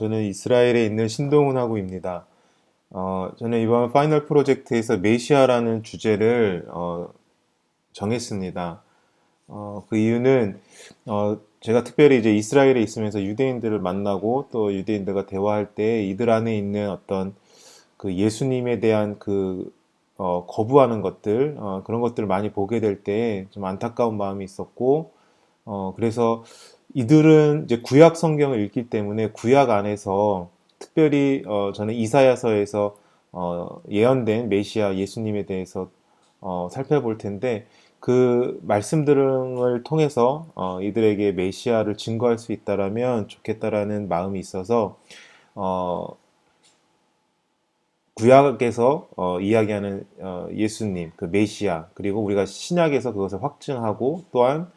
저는 이스라엘에 있는 신동훈하고입니다. 저는 이번 파이널 프로젝트에서 메시아라는 주제를 정했습니다. 그 이유는 제가 특별히 이제 이스라엘에 있으면서 유대인들을 만나고 또 유대인들과 대화할 때 이들 안에 있는 어떤 그 예수님에 대한 거부하는 것들, 그런 것들을 많이 보게 될 때 좀 안타까운 마음이 있었고, 그래서 이들은 이제 구약 성경을 읽기 때문에 구약 안에서 특별히 저는 이사야서에서 예언된 메시아 예수님에 대해서 살펴볼 텐데 그 말씀들을 통해서 이들에게 메시아를 증거할 수 있다라면 좋겠다라는 마음이 있어서 어, 구약에서 이야기하는 예수님, 그 메시아, 그리고 우리가 신약에서 그것을 확증하고 또한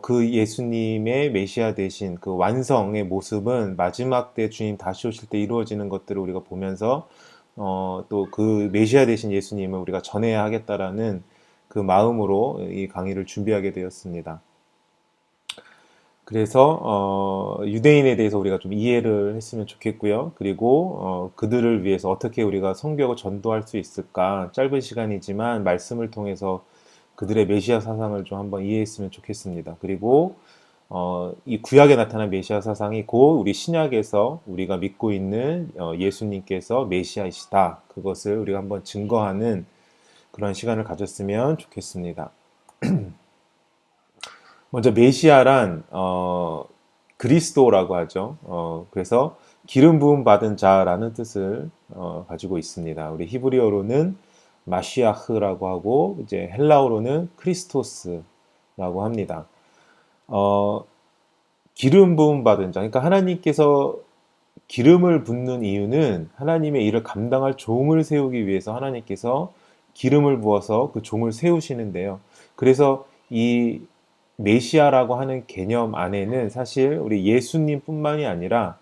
그 예수님의 메시아 되신 그 완성의 모습은 마지막 때 주님 다시 오실 때 이루어지는 것들을 우리가 보면서 또 그 메시아 되신 예수님을 우리가 전해야 하겠다라는 그 마음으로 이 강의를 준비하게 되었습니다. 그래서 유대인에 대해서 우리가 좀 이해를 했으면 좋겠고요. 그리고 그들을 위해서 어떻게 우리가 성경을 전도할 수 있을까? 짧은 시간이지만 말씀을 통해서 그들의 메시아 사상을 좀 한번 이해했으면 좋겠습니다. 그리고 이 구약에 나타난 메시아 사상이 곧 우리 신약에서 우리가 믿고 있는 예수님께서 메시아이시다. 그것을 우리가 한번 증거하는 그런 시간을 가졌으면 좋겠습니다. 먼저 메시아란 그리스도라고 하죠. 그래서 기름 부음 받은 자라는 뜻을 가지고 있습니다. 우리 히브리어로는 마시아흐라고 하고 이제 헬라어로는 크리스토스라고 합니다. 어, 기름 부음 받은 자. 그러니까 하나님께서 기름을 붓는 이유는 하나님의 일을 감당할 종을 세우기 위해서 하나님께서 기름을 부어서 그 종을 세우시는데요. 그래서 이 메시아라고 하는 개념 안에는 사실 우리 예수님뿐만이 아니라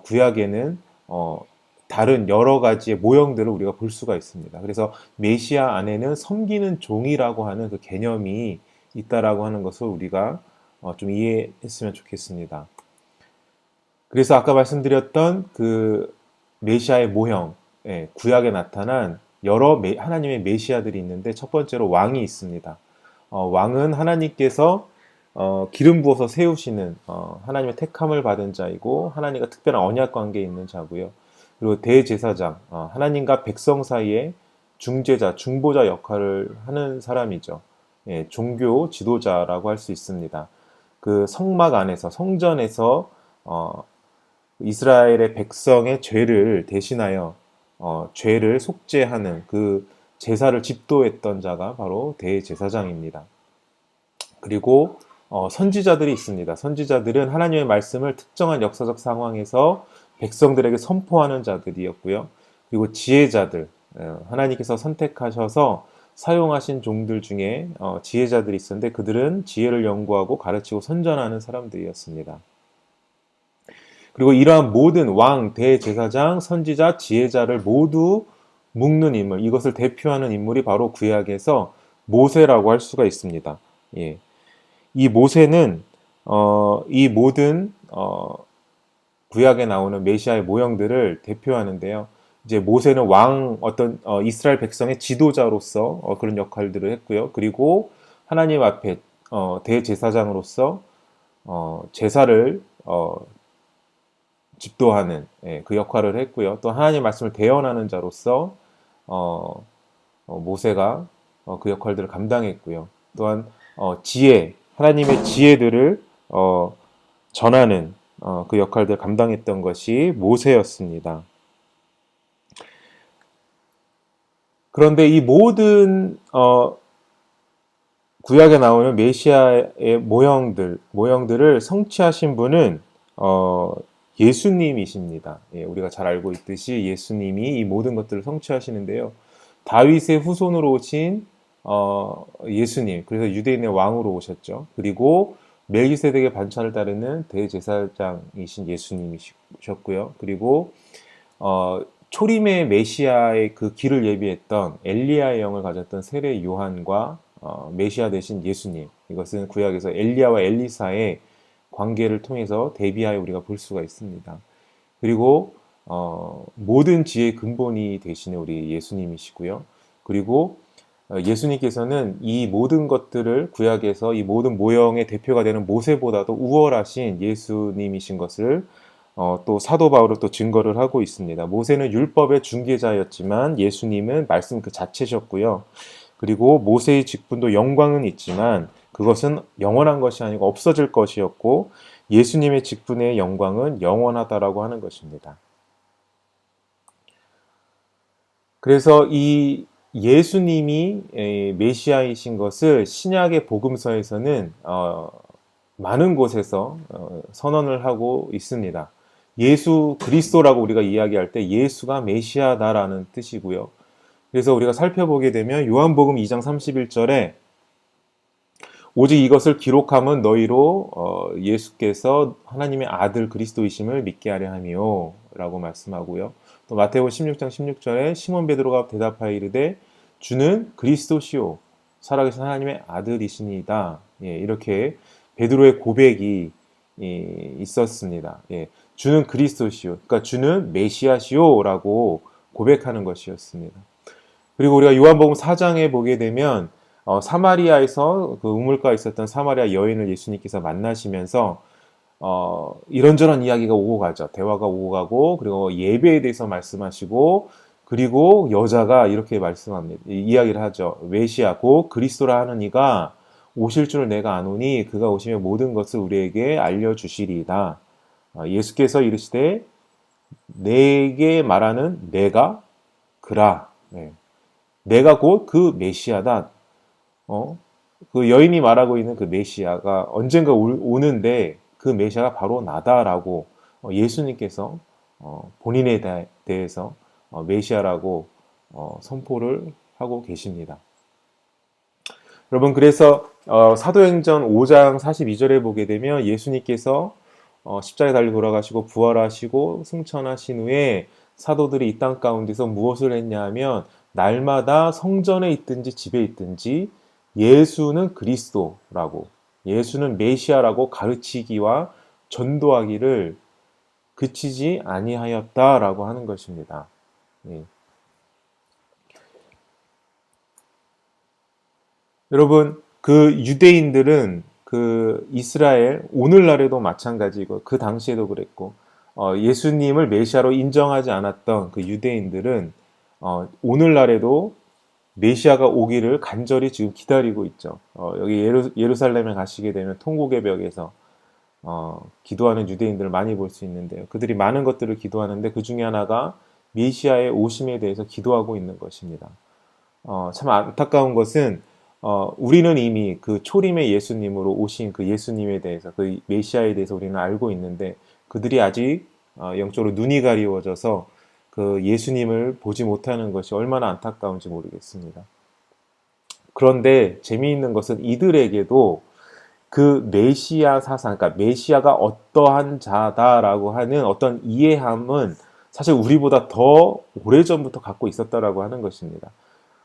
구약에는 다른 여러 가지의 모형들을 우리가 볼 수가 있습니다. 그래서 메시아 안에는 섬기는 종이라고 하는 그 개념이 있다라고 하는 것을 우리가 좀 이해했으면 좋겠습니다. 그래서 아까 말씀드렸던 그 메시아의 모형, 예, 구약에 나타난 여러 하나님의 메시아들이 있는데 첫 번째로 왕이 있습니다. 왕은 하나님께서 기름 부어서 세우시는 하나님의 택함을 받은 자이고 하나님과 특별한 언약 관계에 있는 자고요. 그리고 대제사장, 하나님과 백성 사이에 중재자, 중보자 역할을 하는 사람이죠. 예, 종교 지도자라고 할 수 있습니다. 그 성막 안에서 성전에서 이스라엘의 백성의 죄를 대신하여 죄를 속죄하는 그 제사를 집도했던 자가 바로 대제사장입니다. 그리고 선지자들이 있습니다. 선지자들은 하나님의 말씀을 특정한 역사적 상황에서 백성들에게 선포하는 자들이었고요. 그리고 지혜자들, 하나님께서 선택하셔서 사용하신 종들 중에 지혜자들이 있었는데 그들은 지혜를 연구하고 가르치고 선전하는 사람들이었습니다. 그리고 이러한 모든 왕, 대제사장, 선지자, 지혜자를 모두 묶는 인물, 이것을 대표하는 인물이 바로 구약에서 모세라고 할 수가 있습니다. 예. 이 모세는 이 모든 구약에 나오는 메시아의 모형들을 대표하는데요. 이제 모세는 왕 어떤 이스라엘 백성의 지도자로서 그런 역할들을 했고요. 그리고 하나님 앞에 대제사장으로서 제사를 집도하는 그 역할을 했고요. 또 하나님 말씀을 대언하는 자로서 모세가 그 역할들을 감당했고요. 또한 하나님의 지혜들을 전하는 그 역할들을 감당했던 것이 모세였습니다. 그런데 이 모든 구약에 나오는 메시아의 모형들을 성취하신 분은 예수님이십니다. 예, 우리가 잘 알고 있듯이 예수님이 이 모든 것들을 성취하시는데요. 다윗의 후손으로 오신 예수님, 그래서 유대인의 왕으로 오셨죠. 그리고 멜기세덱의 반차를 따르는 대제사장이신 예수님이셨고요. 그리고 초림의 메시아의 그 길을 예비했던 엘리야의 영을 가졌던 세례 요한과 메시아 되신 예수님, 이것은 구약에서 엘리야와 엘리사의 관계를 통해서 대비하여 우리가 볼 수가 있습니다. 그리고 모든 지혜의 근본이 되시는 우리 예수님이시고요. 그리고 예수님께서는 이 모든 것들을 구약에서 이 모든 모형의 대표가 되는 모세보다도 우월하신 예수님이신 것을 또 사도 바울은 또 증거를 하고 있습니다. 모세는 율법의 중개자였지만 예수님은 말씀 그 자체셨고요. 그리고 모세의 직분도 영광은 있지만 그것은 영원한 것이 아니고 없어질 것이었고 예수님의 직분의 영광은 영원하다라고 하는 것입니다. 그래서 이 예수님이 메시아이신 것을 신약의 복음서에서는 많은 곳에서 선언을 하고 있습니다. 예수 그리스도라고 우리가 이야기할 때 예수가 메시아다라는 뜻이고요. 그래서 우리가 살펴보게 되면 요한복음 2장 31절에 오직 이것을 기록함은 너희로 예수께서 하나님의 아들 그리스도이심을 믿게 하려 함이요 라고 말씀하고요. 또 마태복음 16장 16절에 시몬 베드로가 대답하여 이르되 주는 그리스도시요 살아계신 하나님의 아들이시니이다. 예, 이렇게 베드로의 고백이 있었습니다. 예, 주는 그리스도시요, 그러니까 주는 메시아시요라고 고백하는 것이었습니다. 그리고 우리가 요한복음 4장에 보게 되면 사마리아에서 그 우물가에 있었던 사마리아 여인을 예수님께서 만나시면서 이런저런 이야기가 오고 가죠. 대화가 오고 가고 그리고 예배에 대해서 말씀하시고 그리고 여자가 이렇게 말씀합니다. 이야기를 하죠. 메시아 곧 그리스도라 하는 이가 오실 줄 내가 아노니 그가 오시면 모든 것을 우리에게 알려주시리이다. 예수께서 이르시되 내게 말하는 내가 그라. 네. 내가 곧 그 메시아다. 그 여인이 말하고 있는 그 메시아가 언젠가 오는데 그 메시아가 바로 나다라고 예수님께서 본인에 대해서 메시아라고 선포를 하고 계십니다. 여러분 그래서 사도행전 5장 42절에 보게 되면 예수님께서 십자가에 달려 돌아가시고 부활하시고 승천하신 후에 사도들이 이 땅 가운데서 무엇을 했냐 하면 날마다 성전에 있든지 집에 있든지 예수는 그리스도라고 예수는 메시아라고 가르치기와 전도하기를 그치지 아니하였다라고 하는 것입니다. 예. 여러분 그 유대인들은 그 이스라엘 오늘날에도 마찬가지고 그 당시에도 그랬고 예수님을 메시아로 인정하지 않았던 그 유대인들은 오늘날에도 메시아가 오기를 간절히 지금 기다리고 있죠. 여기 예루살렘에 가시게 되면 통곡의 벽에서 기도하는 유대인들을 많이 볼 수 있는데요. 그들이 많은 것들을 기도하는데 그 중에 하나가 메시아의 오심에 대해서 기도하고 있는 것입니다. 참 안타까운 것은 우리는 이미 그 초림의 예수님으로 오신 그 예수님에 대해서 그 메시아에 대해서 우리는 알고 있는데 그들이 아직 영적으로 눈이 가리워져서 그 예수님을 보지 못하는 것이 얼마나 안타까운지 모르겠습니다. 그런데 재미있는 것은 이들에게도 그 메시아 사상, 그러니까 메시아가 어떠한 자다라고 하는 어떤 이해함은 사실 우리보다 더 오래전부터 갖고 있었다라고 하는 것입니다.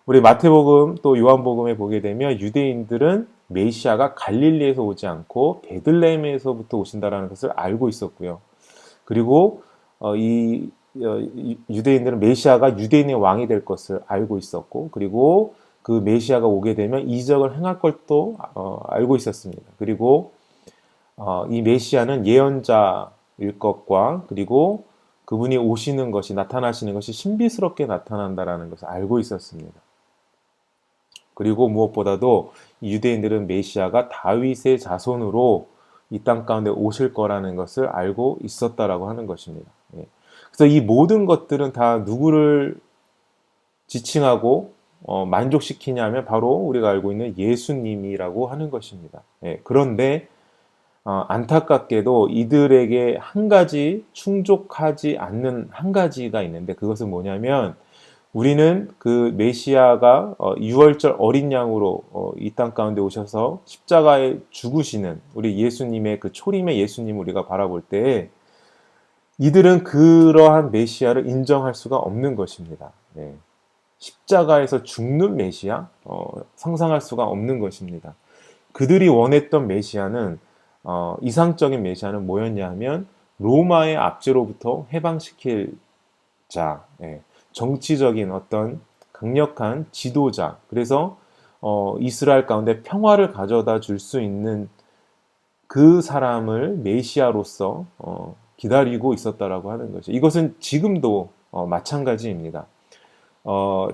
우리 마태복음 또 요한복음에 보게 되면 유대인들은 메시아가 갈릴리에서 오지 않고 베들레헴에서부터 오신다라는 것을 알고 있었고요. 그리고 이 유대인들은 메시아가 유대인의 왕이 될 것을 알고 있었고 그리고 그 메시아가 오게 되면 이적을 행할 것도 알고 있었습니다. 그리고 이 메시아는 예언자일 것과 그리고 그분이 오시는 것이 나타나시는 것이 신비스럽게 나타난다라는 것을 알고 있었습니다. 그리고 무엇보다도 유대인들은 메시아가 다윗의 자손으로 이 땅 가운데 오실 거라는 것을 알고 있었다라고 하는 것입니다. 그래서 이 모든 것들은 다 누구를 지칭하고 만족시키냐면 바로 우리가 알고 있는 예수님이라고 하는 것입니다. 그런데 안타깝게도 이들에게 한 가지 충족하지 않는 한 가지가 있는데 그것은 뭐냐면 우리는 그 메시아가 유월절 어린 양으로 이 땅 가운데 오셔서 십자가에 죽으시는 우리 예수님의 그 초림의 예수님을 우리가 바라볼 때 이들은 그러한 메시아를 인정할 수가 없는 것입니다. 십자가에서 죽는 메시아 상상할 수가 없는 것입니다. 그들이 원했던 메시아는 이상적인 메시아는 뭐였냐 하면 로마의 압제로부터 해방시킬 자, 정치적인 어떤 강력한 지도자. 그래서 이스라엘 가운데 평화를 가져다 줄 수 있는 그 사람을 메시아로서 기다리고 있었다라고 하는 거죠. 이것은 지금도 마찬가지입니다.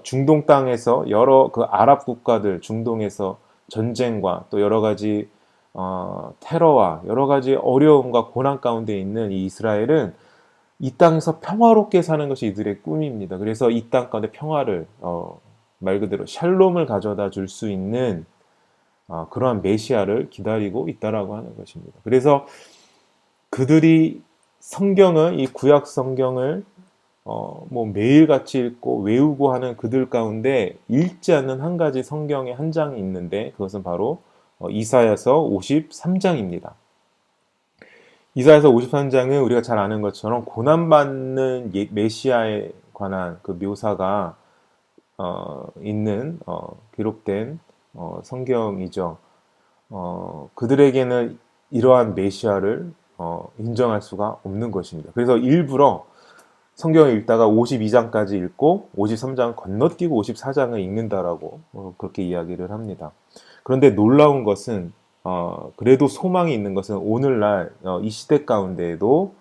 중동 땅에서 여러 그 아랍 국가들, 중동에서 전쟁과 또 여러 가지 테러와 여러 가지 어려움과 고난 가운데 있는 이 이스라엘은 이 땅에서 평화롭게 사는 것이 이들의 꿈입니다. 그래서 이 땅 가운데 평화를 말 그대로 샬롬을 가져다 줄 수 있는 그러한 메시아를 기다리고 있다라고 하는 것입니다. 그래서 그들이 성경을 이 구약 성경을 뭐 매일같이 읽고 외우고 하는 그들 가운데 읽지 않는 한 가지 성경의 한 장이 있는데 그것은 바로 이사야서 53장입니다. 이사야서 53장은 우리가 잘 아는 것처럼 고난받는 메시아에 관한 그 묘사가 있는 기록된 성경이죠. 그들에게는 이러한 메시아를 인정할 수가 없는 것입니다. 그래서 일부러 성경을 읽다가 52장까지 읽고 53장 건너뛰고 54장을 읽는다라고 그렇게 이야기를 합니다. 그런데 놀라운 것은 그래도 소망이 있는 것은 오늘날 이 시대 가운데에도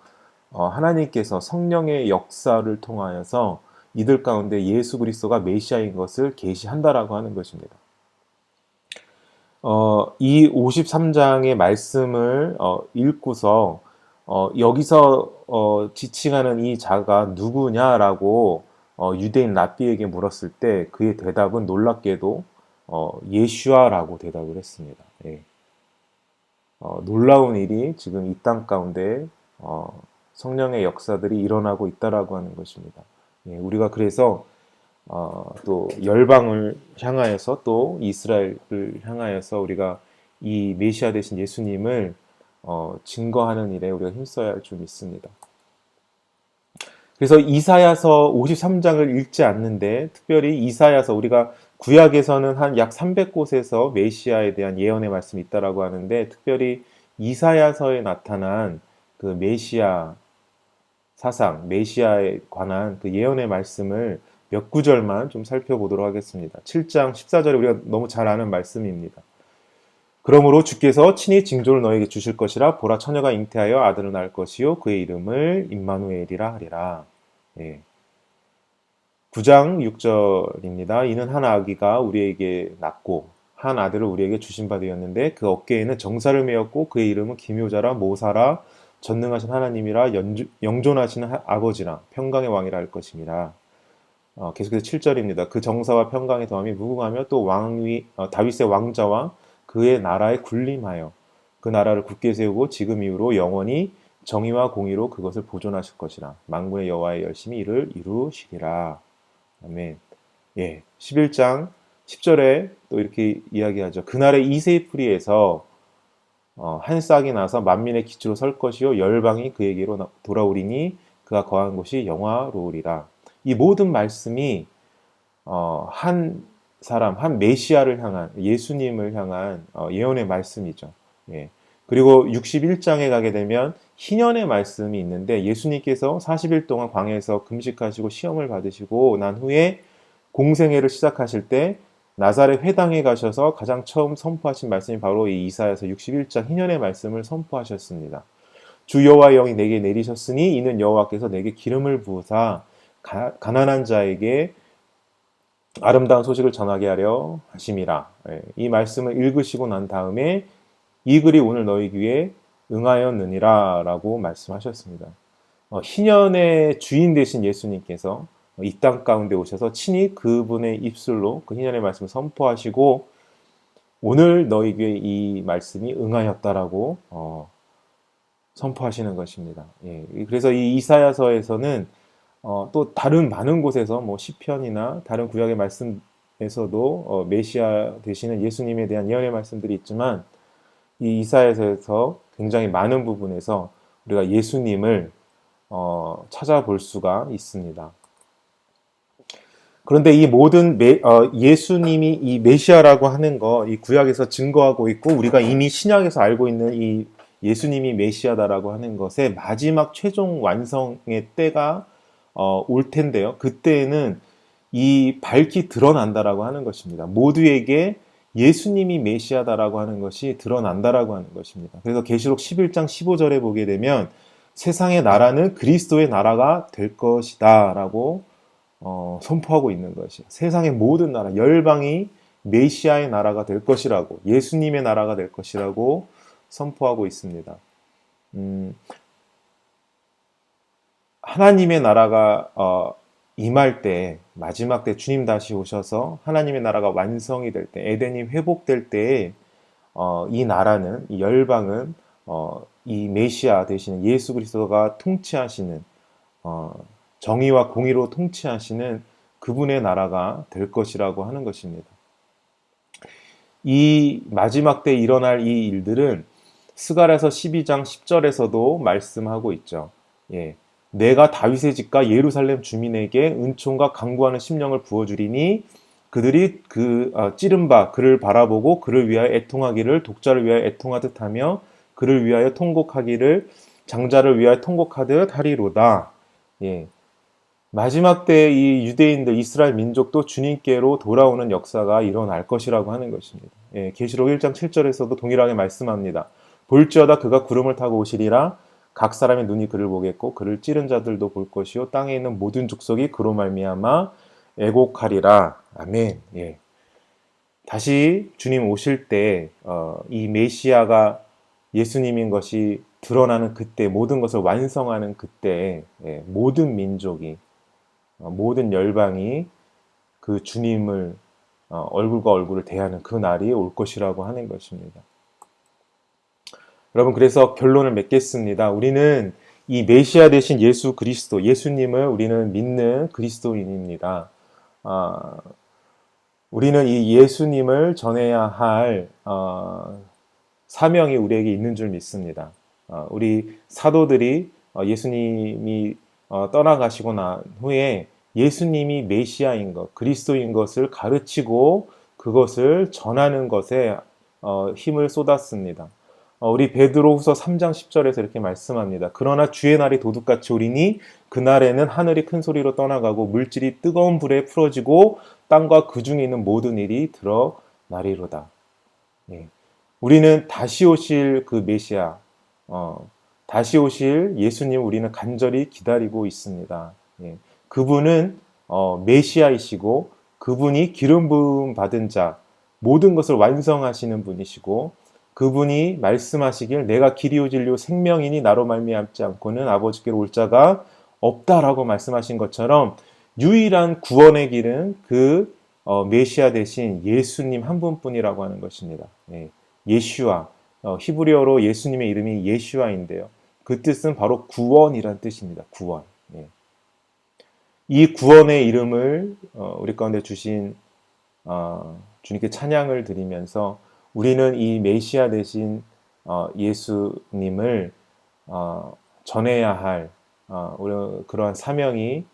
하나님께서 성령의 역사를 통하여서 이들 가운데 예수 그리스도가 메시아인 것을 계시한다라고 하는 것입니다. 이 53장의 말씀을 읽고서 여기서 지칭하는 이 자가 누구냐라고 유대인 랍비에게 물었을 때 그의 대답은 놀랍게도 예슈아라고 대답을 했습니다. 예. 놀라운 일이 지금 이 땅 가운데 성령의 역사들이 일어나고 있다라고 하는 것입니다. 예, 우리가 그래서 또 열방을 향하여서 또 이스라엘을 향하여서 우리가 이 메시아 되신 예수님을 증거하는 일에 우리가 힘써야 할 줄 믿습니다. 그래서 이사야서 53장을 읽지 않는데 특별히 이사야서 우리가 구약에서는 한 약 300곳에서 메시아에 대한 예언의 말씀이 있다라고 하는데 특별히 이사야서에 나타난 그 메시아 사상, 메시아에 관한 그 예언의 말씀을 몇 구절만 좀 살펴보도록 하겠습니다. 7장 14절에 우리가 너무 잘 아는 말씀입니다. 그러므로 주께서 친히 징조를 너에게 주실 것이라 보라 처녀가 잉태하여 아들을 낳을 것이요 그의 이름을 임마누엘이라 하리라. 예. 9장 6절입니다. 이는 한 아기가 우리에게 낳고 한 아들을 우리에게 주신 바 되었는데 그 어깨에는 정사를 메었고 그의 이름은 기묘자라 모사라 전능하신 하나님이라 영존하시는 아버지라 평강의 왕이라 할 것임이라. 계속해서 7절입니다. 그 정사와 평강의 더함이 무궁하며 또 다윗의 왕자와 그의 나라에 군림하여 그 나라를 굳게 세우고 지금 이후로 영원히 정의와 공의로 그것을 보존하실 것이라. 만군의 여호와의 열심히 이를 이루시리라. 아멘. 예, 11장 10절에 또 이렇게 이야기하죠. 그날의 이새의 뿌리에서 한 싹이 나서 만민의 기초로 설 것이요 열방이 그에게로 돌아오리니 그가 거한 곳이 영화로우리라. 이 모든 말씀이 한 사람, 한 메시아를 향한 예수님을 향한 예언의 말씀이죠. 예. 그리고 61장에 가게 되면 희년의 말씀이 있는데 예수님께서 40일 동안 광야에서 금식하시고 시험을 받으시고 난 후에 공생애를 시작하실 때 나사렛 회당에 가셔서 가장 처음 선포하신 말씀이 바로 이 이사야서 61장 희년의 말씀을 선포하셨습니다. 주 여호와의 영이 내게 내리셨으니 이는 여호와께서 내게 기름을 부으사 가난한 자에게 아름다운 소식을 전하게 하려 하심이라. 이 말씀을 읽으시고 난 다음에 이 글이 오늘 너희 귀에 응하였느니라 라고 말씀하셨습니다. 희년의 주인 되신 예수님께서 이 땅 가운데 오셔서 친히 그분의 입술로 그 희년의 말씀을 선포하시고 오늘 너희 귀에 이 말씀이 응하였다라고 선포하시는 것입니다. 예, 그래서 이 이사야서에서는 또 다른 많은 곳에서 뭐 시편이나 다른 구약의 말씀에서도 메시아 되시는 예수님에 대한 예언의 말씀들이 있지만 이 이사야서에서 굉장히 많은 부분에서 우리가 예수님을 찾아볼 수가 있습니다. 그런데 이 모든 예수님이 이 메시아라고 하는 거, 이 구약에서 증거하고 있고 우리가 이미 신약에서 알고 있는 이 예수님이 메시아다라고 하는 것의 마지막 최종 완성의 때가 올 텐데요. 그때에는 이 밝히 드러난다라고 하는 것입니다. 모두에게 예수님이 메시아다라고 하는 것이 드러난다라고 하는 것입니다. 그래서 계시록 11장 15절에 보게 되면 세상의 나라는 그리스도의 나라가 될 것이다라고 선포하고 있는 것이에요. 세상의 모든 나라, 열방이 메시아의 나라가 될 것이라고, 예수님의 나라가 될 것이라고 선포하고 있습니다. 하나님의 나라가 임할 때, 마지막 때 주님 다시 오셔서 하나님의 나라가 완성이 될 때, 에덴이 회복될 때에 이 나라는, 이 열방은 이 메시아 대신 예수 그리스도가 통치하시는 정의와 공의로 통치하시는 그분의 나라가 될 것이라고 하는 것입니다. 이 마지막 때 일어날 이 일들은 스가랴서 12장 10절에서도 말씀하고 있죠. 예. 내가 다윗의 집과 예루살렘 주민에게 은총과 강구하는 심령을 부어주리니 그들이 찌른 바 그를 바라보고 그를 위하여 애통하기를 독자를 위하여 애통하듯 하며 그를 위하여 통곡하기를 장자를 위하여 통곡하듯 하리로다. 예. 마지막 때 이 유대인들, 이스라엘 민족도 주님께로 돌아오는 역사가 일어날 것이라고 하는 것입니다. 예, 계시록 1장 7절에서도 동일하게 말씀합니다. 볼지어다 그가 구름을 타고 오시리라. 각 사람의 눈이 그를 보겠고 그를 찌른 자들도 볼 것이요 땅에 있는 모든 족속이 그로 말미암아 애곡하리라. 아멘. 예. 다시 주님 오실 때 이 메시아가 예수님인 것이 드러나는 그때, 모든 것을 완성하는 그때 모든 민족이, 모든 열방이 그 주님을 얼굴과 얼굴을 대하는 그 날이 올 것이라고 하는 것입니다. 여러분, 그래서 결론을 맺겠습니다. 우리는 이 메시아 되신 예수 그리스도, 예수님을 우리는 믿는 그리스도인입니다. 우리는 이 예수님을 전해야 할 사명이 우리에게 있는 줄 믿습니다. 우리 사도들이 예수님이 떠나가시고 난 후에 예수님이 메시아인 것, 그리스도인 것을 가르치고 그것을 전하는 것에 힘을 쏟았습니다. 우리 베드로후서 3장 10절에서 이렇게 말씀합니다. 그러나 주의 날이 도둑같이 오리니 그날에는 하늘이 큰 소리로 떠나가고 물질이 뜨거운 불에 풀어지고 땅과 그 중에 있는 모든 일이 드러나리로다. 예. 우리는 다시 오실 그 메시아, 다시 오실 예수님 우리는 간절히 기다리고 있습니다. 예. 그분은 메시아이시고 그분이 기름 부음 받은 자, 모든 것을 완성하시는 분이시고 그분이 말씀하시길 내가 길이요 진리요 생명이니 나로 말미암지 않고는 아버지께로 올 자가 없다라고 말씀하신 것처럼 유일한 구원의 길은 그 메시아 대신 예수님 한 분뿐이라고 하는 것입니다. 예. 예슈아, 히브리어로 예수님의 이름이 예슈아인데요. 그 뜻은 바로 구원이란 뜻입니다. 구원. 예. 이 구원의 이름을 우리 가운데 주신 주님께 찬양을 드리면서 우리는 이 메시아 대신 예수님을 전해야 할 그러한 사명이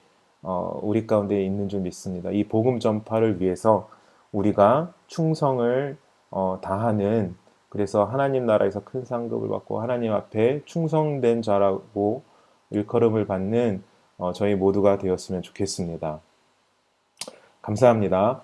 우리 가운데 있는 줄 믿습니다. 이 복음 전파를 위해서 우리가 충성을 다하는, 그래서 하나님 나라에서 큰 상급을 받고 하나님 앞에 충성된 자라고 일컬음을 받는 저희 모두가 되었으면 좋겠습니다. 감사합니다.